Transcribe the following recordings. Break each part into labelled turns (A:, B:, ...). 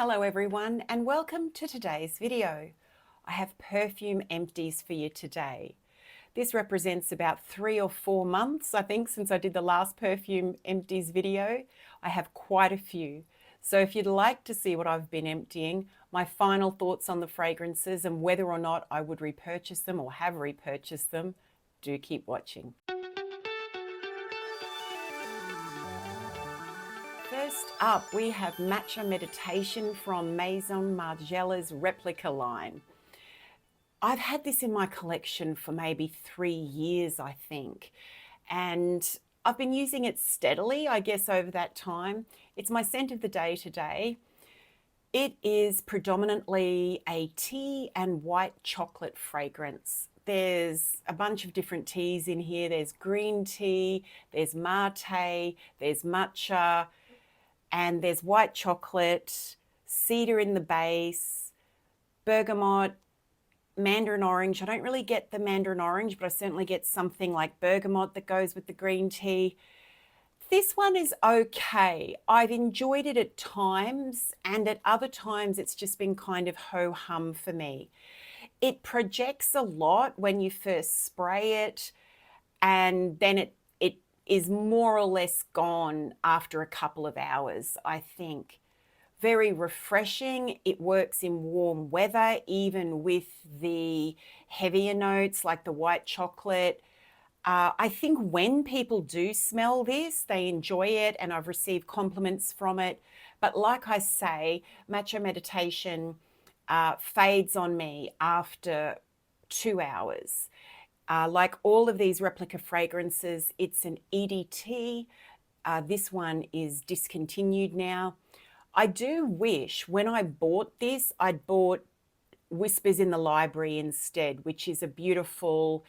A: Hello everyone and welcome to today's video. I have perfume empties for you today. This represents about 3 or 4 months, I think, since I did the last perfume empties video. I have quite a few. So if you'd like to see what I've been emptying, my final thoughts on the fragrances and whether or not I would repurchase them or have repurchased them, do keep watching. First up, we have Matcha Meditation from Maison Margiela's replica line. I've had this in my collection for maybe 3 years, I think, and I've been using it steadily, I guess, over that time. It's my scent of the day today. It is predominantly a tea and white chocolate fragrance. There's a bunch of different teas in here. There's green tea, there's mate, there's matcha, and there's white chocolate, cedar in the base, bergamot, mandarin orange. I don't really get the mandarin orange, but I certainly get something like bergamot that goes with the green tea. This one is okay. I've enjoyed it at times, and at other times it's just been kind of ho-hum for me. It projects a lot when you first spray it, and then it is more or less gone after a couple of hours, I think. Very refreshing. It works in warm weather, even with the heavier notes like the white chocolate. I think when people do smell this, they enjoy it, and I've received compliments from it. But like I say, Matcha Meditation fades on me after 2 hours. Like all of these replica fragrances, it's an EDT. This one is discontinued now. I do wish when I bought this, I'd bought Whispers in the Library instead, which is a beautiful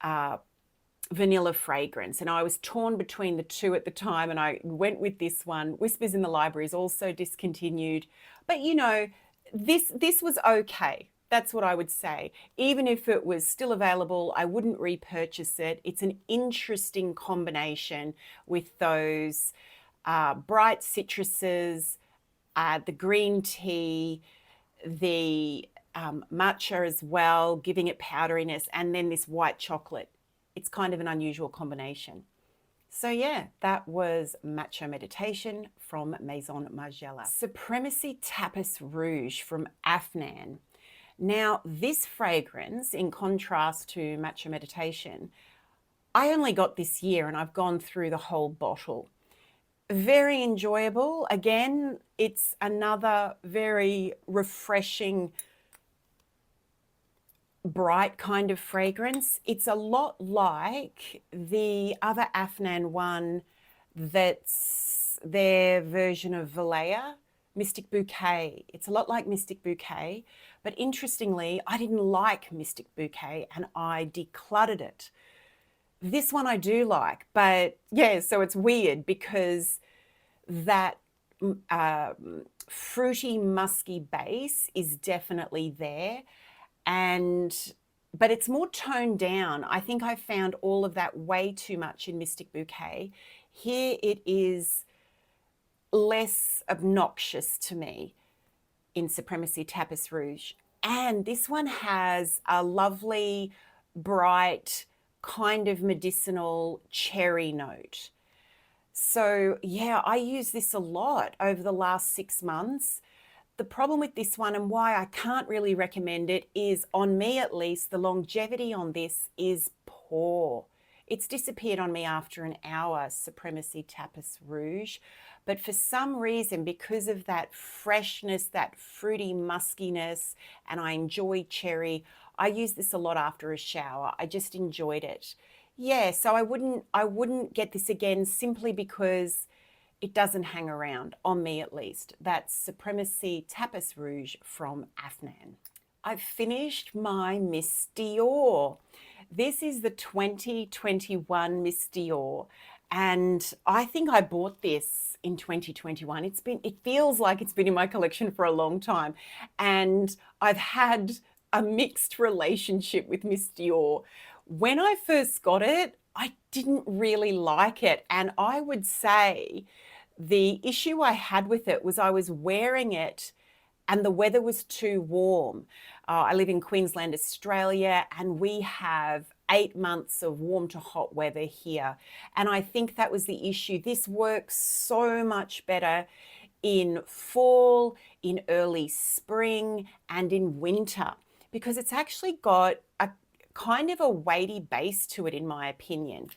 A: vanilla fragrance. And I was torn between the two at the time, and I went with this one. Whispers in the Library is also discontinued. But you know, this was okay. That's what I would say. Even if it was still available, I wouldn't repurchase it. It's an interesting combination with those bright citruses, the green tea, the matcha as well, giving it powderiness, and then this white chocolate. It's kind of an unusual combination. So yeah, that was Matcha Meditation from Maison Margiela. Supremacy Tapas Rouge from Afnan. Now, this fragrance, in contrast to Matcha Meditation, I only got this year and I've gone through the whole bottle. Very enjoyable. Again, it's another very refreshing, bright kind of fragrance. It's a lot like the other Afnan one that's their version of Valleya, Mystic Bouquet. It's a lot like Mystic Bouquet, but interestingly, I didn't like Mystic Bouquet and I decluttered it. This one I do like, but yeah, so it's weird because that fruity, musky base is definitely there, but it's more toned down. I think I found all of that way too much in Mystic Bouquet. Here it is less obnoxious to me in Supremacy Tapas Rouge. And this one has a lovely, bright, kind of medicinal cherry note. So yeah, I use this a lot over the last 6 months. The problem with this one and why I can't really recommend it is, on me at least, the longevity on this is poor. It's disappeared on me after an hour, Supremacy Tapas Rouge. But for some reason, because of that freshness, that fruity muskiness, and I enjoy cherry, I use this a lot after a shower. I just enjoyed it. Yeah, so I wouldn't get this again simply because it doesn't hang around, on me at least. That's Supremacy Tapas Rouge from Afnan. I've finished my Miss Dior. This is the 2021 Miss Dior, and I think I bought this in 2021. It feels like it's been in my collection for a long time, and I've had a mixed relationship with Miss Dior. When I first got it, I didn't really like it, and I would say The issue I had with it was I was wearing it and the weather was too warm. I live in Queensland, Australia, and we have 8 months of warm to hot weather here. And I think that was the issue. This works so much better in fall, in early spring, and in winter, because it's actually got a kind of a weighty base to it, in my opinion.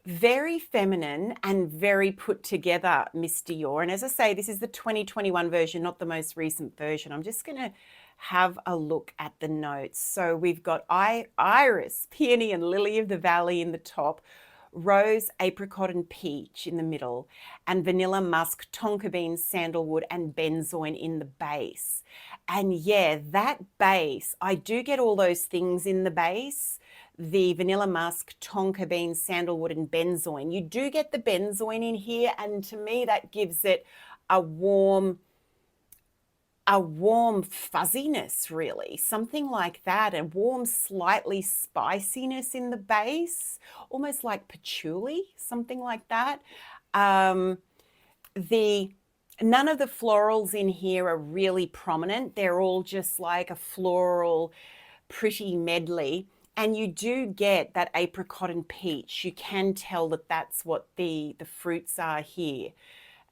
A: Very feminine and very put together, Miss Dior. And as I say, this is the 2021 version, not the most recent version. I'm just going to have a look at the notes. So we've got iris, peony, and lily of the valley in the top, rose, apricot, and peach in the middle, and vanilla, musk, tonka bean, sandalwood, and benzoin in the base. And yeah, that base, I do get all those things in the base. The vanilla musk, tonka bean, sandalwood, and benzoin. You do get the benzoin in here, and to me that gives it a warm fuzziness, really, something like that, a warm, slightly spiciness in the base, almost like patchouli, something like that. None of the florals in here are really prominent. They're all just like a floral, pretty medley. And you do get that apricot and peach. You can tell that that's what the fruits are here.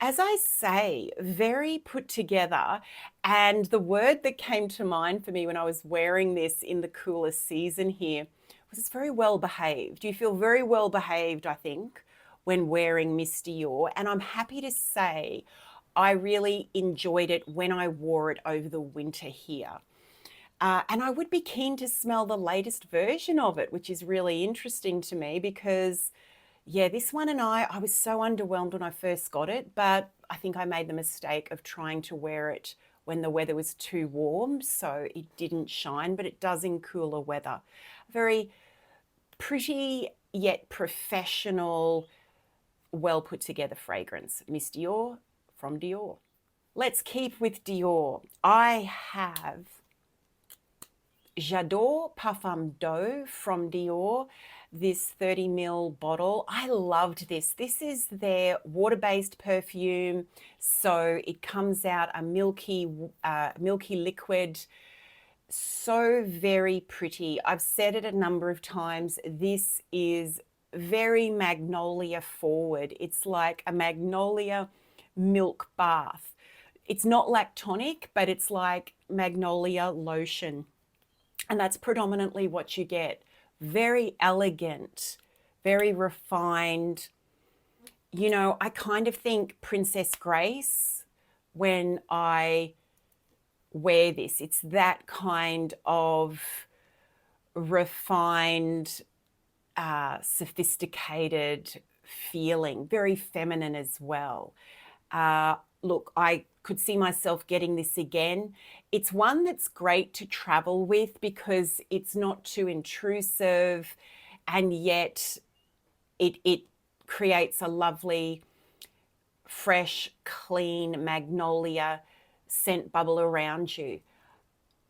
A: As I say, very put together. And the word that came to mind for me when I was wearing this in the cooler season here was it's very well behaved. You feel very well behaved, I think, when wearing Miss Dior. And I'm happy to say I really enjoyed it when I wore it over the winter here. And I would be keen to smell the latest version of it, which is really interesting to me because, yeah, this one and I was so underwhelmed when I first got it, but I think I made the mistake of trying to wear it when the weather was too warm, so it didn't shine, but it does in cooler weather. Very pretty yet professional, well put together fragrance. Miss Dior from Dior. Let's keep with Dior. I have J'adore Parfum d'Eau from Dior, this 30ml bottle. I loved this. This is their water-based perfume, so it comes out a milky liquid. So very pretty. I've said it a number of times. This is very magnolia forward. It's like a magnolia milk bath. It's not lactonic, but it's like magnolia lotion. And that's predominantly what you get. Very elegant, very refined. You know, I kind of think Princess Grace when I wear this. It's that kind of refined, sophisticated feeling, very feminine as well. Look, I could see myself getting this again. It's one that's great to travel with because it's not too intrusive, and yet it creates a lovely, fresh, clean magnolia scent bubble around you.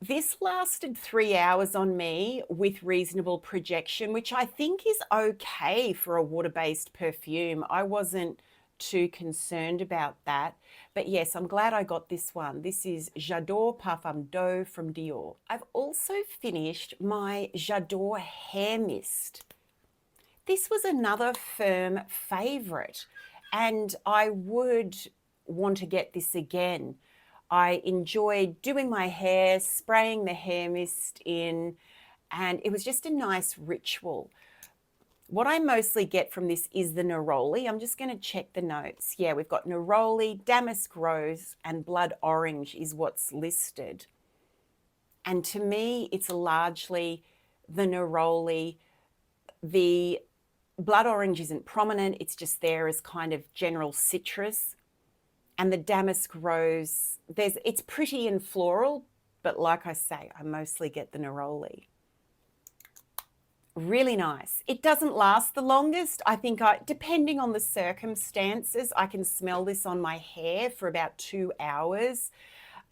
A: This lasted 3 hours on me with reasonable projection, which I think is okay for a water-based perfume. I wasn't too concerned about that. But yes, I'm glad I got this one. This is J'adore Parfum d'Eau from Dior. I've also finished my J'adore hair mist. This was another firm favorite, and I would want to get this again. I enjoyed doing my hair, spraying the hair mist in, and it was just a nice ritual. What I mostly get from this is the neroli. I'm just going to check the notes. Yeah, we've got neroli, damask rose, and blood orange is what's listed. And to me, it's largely the neroli. The blood orange isn't prominent. It's just there as kind of general citrus. And the damask rose, it's pretty and floral, but like I say, I mostly get the neroli. Really nice. It doesn't last the longest. I think depending on the circumstances, I can smell this on my hair for about 2 hours.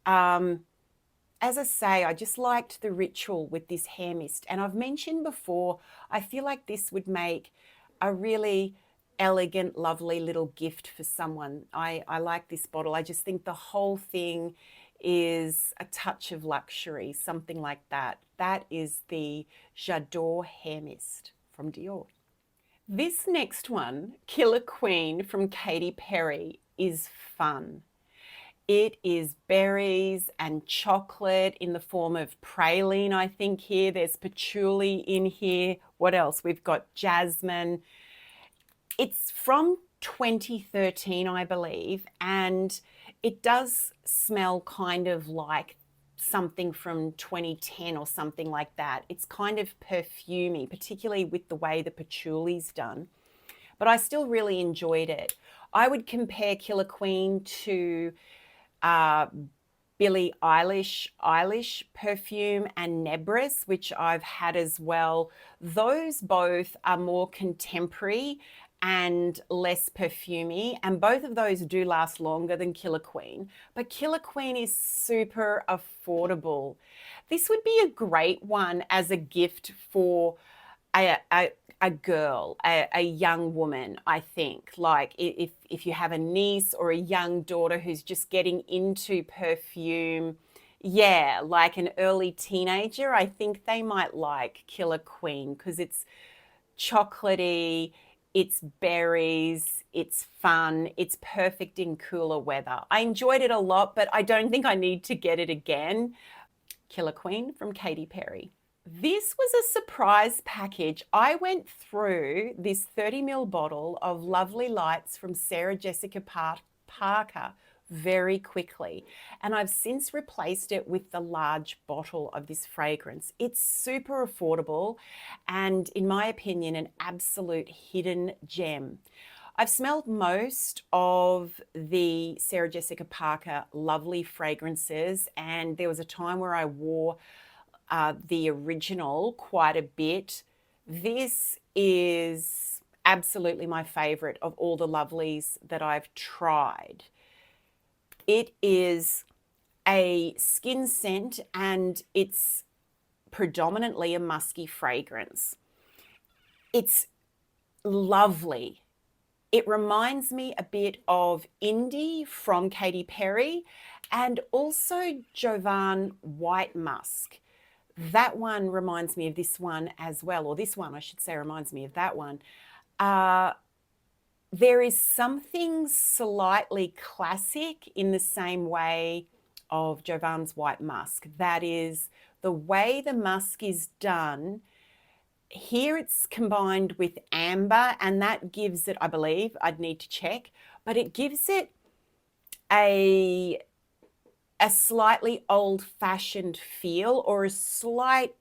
A: As I say, I just liked the ritual with this hair mist. And I've mentioned before, I feel like this would make a really elegant, lovely little gift for someone. I like this bottle. I just think the whole thing is a touch of luxury, something like that. That is the J'adore Hair Mist from Dior. This next one, Killer Queen from Katy Perry, is fun. It is berries and chocolate in the form of praline, I think here. There's patchouli in here. What else? We've got jasmine. It's from 2013, I believe, and it does smell kind of like something from 2010 or something like that. It's kind of perfumey, particularly with the way the patchouli's done. But I still really enjoyed it. I would compare Killer Queen to Billie Eilish perfume and Nebris, which I've had as well. Those both are more contemporary and less perfumey, and both of those do last longer than Killer Queen. But Killer Queen is super affordable. This would be a great one as a gift for a girl, a young woman, I think. Like if you have a niece or a young daughter who's just getting into perfume, yeah, like an early teenager, I think they might like Killer Queen because it's chocolatey, it's berries, it's fun, it's perfect in cooler weather. I enjoyed it a lot, but I don't think I need to get it again. Killer Queen from Katy Perry. This was a surprise package. I went through this 30ml bottle of Lovely Lights from Sarah Jessica Parker very quickly, and I've since replaced it with the large bottle of this fragrance. It's super affordable and, in my opinion, an absolute hidden gem. I've smelled most of the Sarah Jessica Parker Lovely fragrances, and there was a time where I wore the original quite a bit. This is absolutely my favorite of all the Lovelies that I've tried. It is a skin scent and it's predominantly a musky fragrance. It's lovely. It reminds me a bit of Indie from Katy Perry and also Jovan White Musk. That one reminds me of this one as well, or this one, I should say, reminds me of that one. There is something slightly classic in the same way of Jovan's White Musk. That is the way the musk is done. Here it's combined with amber, and that gives it, I believe, I'd need to check, but it gives it a slightly old-fashioned feel, or a slight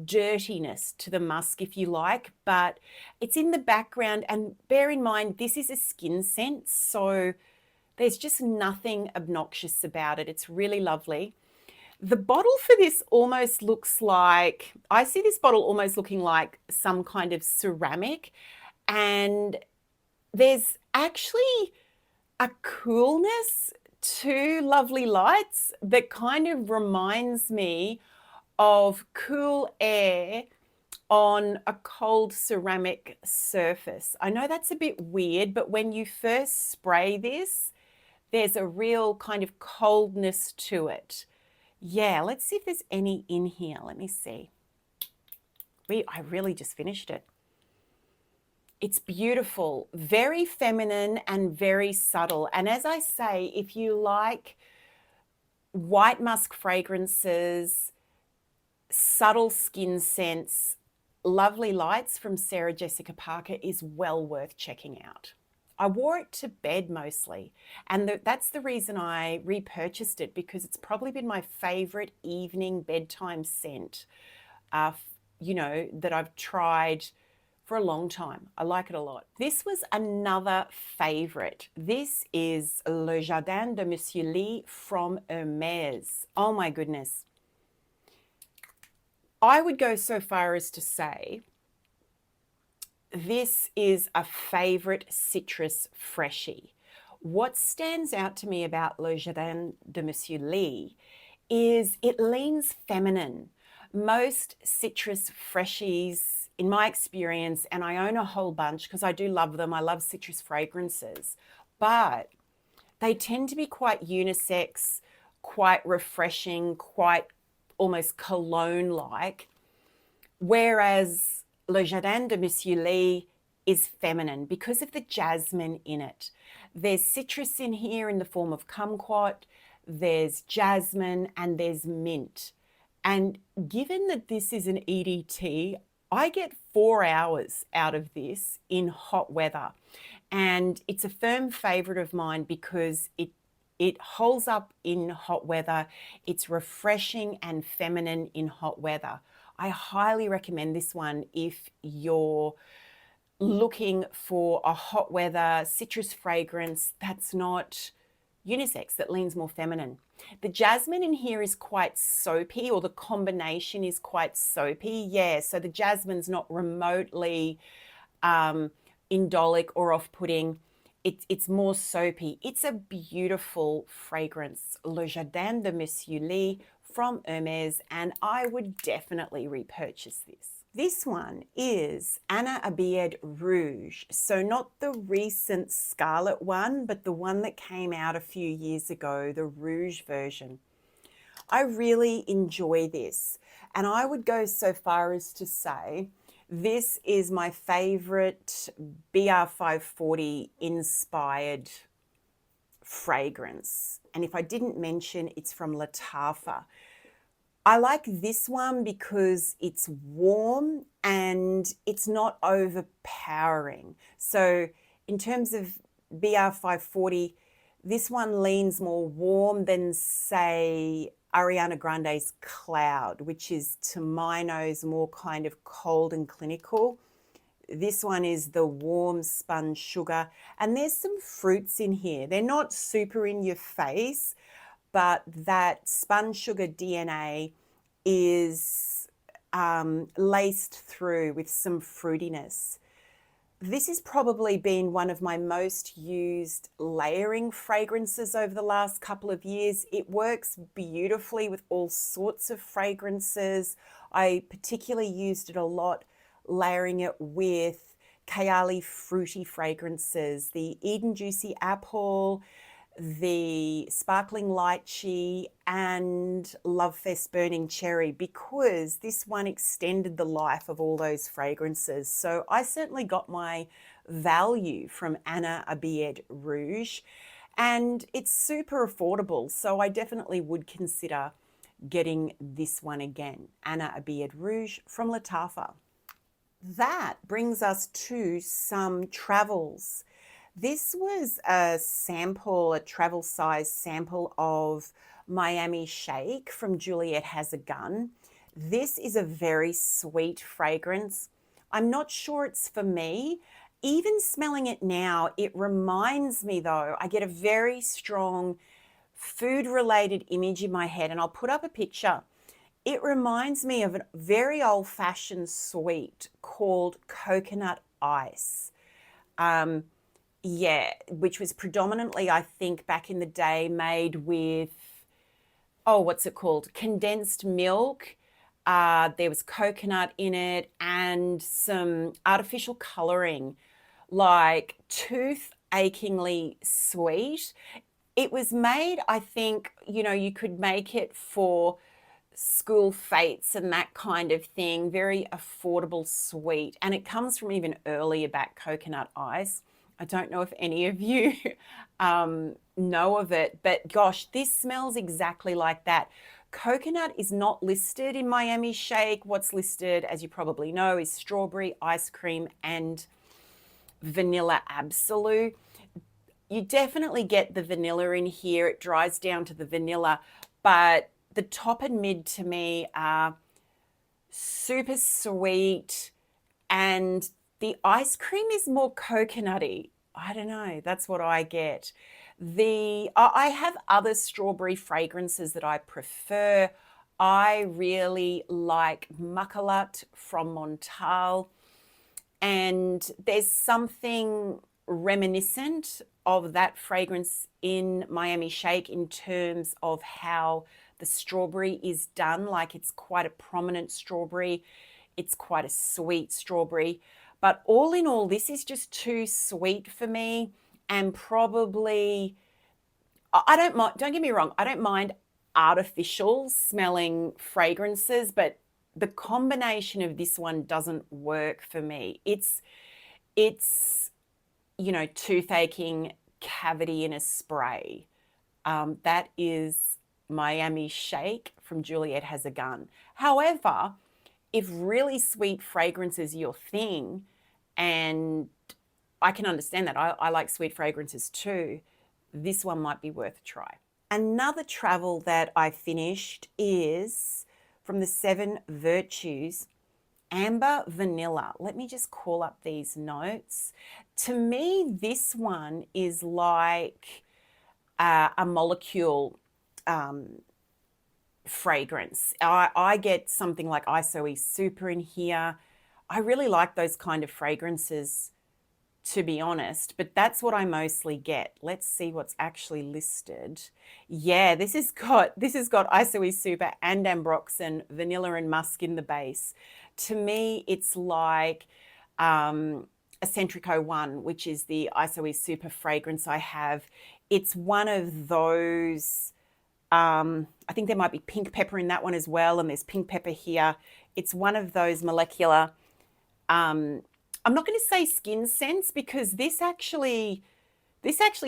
A: dirtiness to the musk, if you like, but it's in the background. And bear in mind, this is a skin scent, so there's just nothing obnoxious about it. It's really lovely. The bottle for this almost looks like, I see this bottle almost looking like some kind of ceramic, and there's actually a coolness to Lovely Lights that kind of reminds me of cool air on a cold ceramic surface. I know that's a bit weird, but when you first spray this, there's a real kind of coldness to it. Yeah, let's see if there's any in here. Let me see. I really just finished it. It's beautiful, very feminine and very subtle. And as I say, if you like white musk fragrances, subtle skin scents, Lovely Lights from Sarah Jessica Parker is well worth checking out. I wore it to bed mostly, and that's the reason I repurchased it, because it's probably been my favorite evening bedtime scent, you know, that I've tried for a long time. I like it a lot. This was another favorite. This is Le Jardin de Monsieur from Hermes. Oh my goodness. I would go so far as to say this is a favorite citrus freshie. What stands out to me about Le Jardin de Monsieur is it leans feminine. Most citrus freshies in my experience, and I own a whole bunch because I do love them. I love citrus fragrances, but they tend to be quite unisex, quite refreshing, quite almost cologne-like, whereas Le Jardin de Monsieur is feminine because of the jasmine in it. There's citrus in here in the form of kumquat, there's jasmine, and there's mint. And given that this is an EDT, I get 4 hours out of this in hot weather. And it's a firm favorite of mine because it holds up in hot weather. It's refreshing and feminine in hot weather. I highly recommend this one if you're looking for a hot weather citrus fragrance that's not unisex, that leans more feminine. The jasmine in here is quite soapy, or the combination is quite soapy. Yeah, so the jasmine's not remotely indolic or off-putting. It's more soapy. It's a beautiful fragrance, Le Jardin de Monsieur from Hermes, and I would definitely repurchase this. This one is Abiyedh Rouge. So not the recent scarlet one, but the one that came out a few years ago, the Rouge version. I really enjoy this, and I would go so far as to say this is my favorite BR540 inspired fragrance. And if I didn't mention, it's from Lattafa. I like this one because it's warm and it's not overpowering. So in terms of BR540, this one leans more warm than, say, Ariana Grande's Cloud, which is, to my nose, more kind of cold and clinical. This one is the warm spun sugar, and there's some fruits in here. They're not super in your face, but that spun sugar DNA is laced through with some fruitiness. This has probably been one of my most used layering fragrances over the last couple of years. It works beautifully with all sorts of fragrances. I particularly used it a lot layering it with Kayali fruity fragrances, the Eden Juicy Apple, the Sparkling Lychee, and Love Fest Burning Cherry, because this one extended the life of all those fragrances. So I certainly got my value from Abiyedh Rouge, and it's super affordable. So I definitely would consider getting this one again, Abiyedh Rouge from Lattafa. That brings us to some travels. This was a sample, a travel size sample of Miami Shake from Juliet Has a Gun. This is a very sweet fragrance. I'm not sure it's for me. Even smelling it now, it reminds me though, I get a very strong food-related image in my head, and I'll put up a picture. It reminds me of a very old-fashioned sweet called coconut ice. Yeah, which was predominantly, I think, back in the day made with, oh, what's it called? Condensed milk. There was coconut in it and some artificial coloring, like tooth-achingly sweet. It was made, I think, you know, you could make it for school fates and that kind of thing, very affordable sweet. And it comes from even earlier back, coconut ice. I don't know if any of you know of it, but gosh, this smells exactly like that. Coconut is not listed in Miami Shake. What's listed, as you probably know, is strawberry, ice cream, and vanilla absolute. You definitely get the vanilla in here. It dries down to the vanilla, but the top and mid to me are super sweet, and the ice cream is more coconutty. I don't know, that's what I get. I have other strawberry fragrances that I prefer. I really like Mucalat from Montal, and there's something reminiscent of that fragrance in Miami Shake in terms of how the strawberry is done, like it's quite a prominent strawberry It's quite a sweet strawberry. But all in all, this is just too sweet for me, and probably, I don't mind, don't get me wrong, I don't mind artificial smelling fragrances, but the combination of this one doesn't work for me. It's you know, toothacheing, cavity in a spray. That is Miami Shake from Juliet Has a Gun. However, if really sweet fragrance is your thing, and I can understand that, I like sweet fragrances too, this one might be worth a try. Another travel that I finished is from the 7 Virtues, Amber Vanilla. Let me just call up these notes. To me, this one is like a molecule fragrance. I get something like ISOE Super in here. I really like those kind of fragrances, to be honest, but that's what I mostly get. Let's see what's actually listed. Yeah, this has got ISOE Super and Ambroxan, vanilla and musk in the base. To me, it's like Eccentric 01, which is the ISOE Super fragrance I have. It's one of those, I think there might be pink pepper in that one as well, and there's pink pepper here. It's one of those molecular, I'm not going to say skin scents, because this actually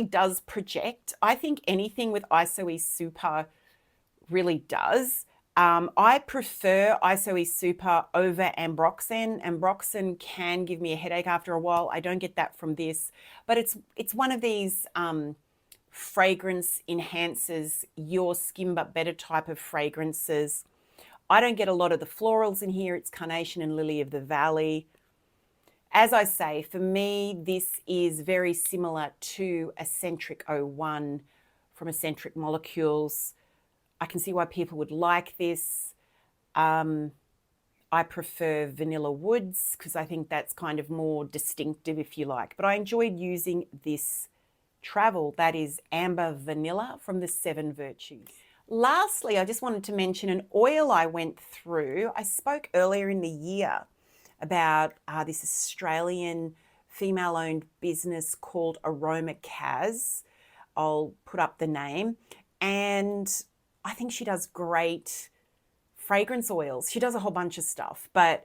A: does project. I think anything with ISOE Super really does. I prefer ISOE Super over Ambroxan. Ambroxan can give me a headache after a while. I don't get that from this, but it's one of these fragrance enhances your skin but better type of fragrances. I don't get a lot of the florals in here. It's Carnation and Lily of the Valley. As I say, for me, this is very similar to Eccentric 01 from Eccentric Molecules. I can see why people would like this. I prefer Vanilla Woods because I think that's kind of more distinctive, if you like. But I enjoyed using this travel. That is Amber Vanilla from the 7 Virtues. Lastly, I just wanted to mention an oil I went through. I spoke earlier in the year about this Australian female-owned business called Aroma. I'll put up the name. And I think she does great fragrance oils. She does a whole bunch of stuff, but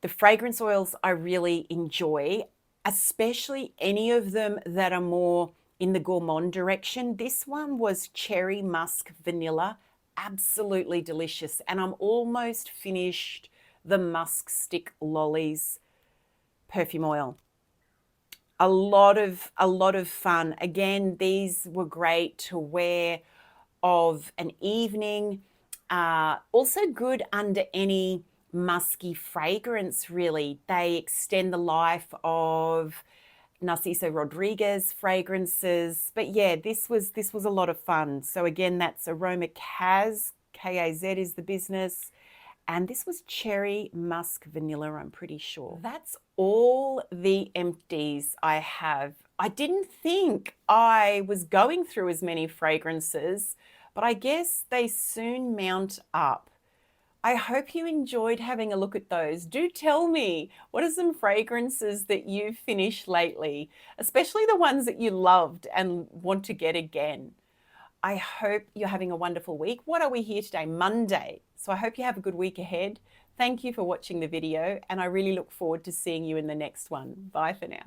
A: the fragrance oils I really enjoy, especially any of them that are more in the gourmand direction. This one was Cherry Musk Vanilla, absolutely delicious. And I'm almost finished the Musk Stick Lollies perfume oil. A lot of fun. Again, these were great to wear of an evening. Also good under any musky fragrance, really. They extend the life of Narciso Rodriguez fragrances. But yeah, this was a lot of fun. So again, that's Aroma Kaz, K-A-Z is the business. And this was Cherry Musk Vanilla, I'm pretty sure. That's all the empties I have. I didn't think I was going through as many fragrances, but I guess they soon mount up. I hope you enjoyed having a look at those. Do tell me, what are some fragrances that you've finished lately, especially the ones that you loved and want to get again? I hope you're having a wonderful week. What are we here today? Monday. So I hope you have a good week ahead. Thank you for watching the video, and I really look forward to seeing you in the next one. Bye for now.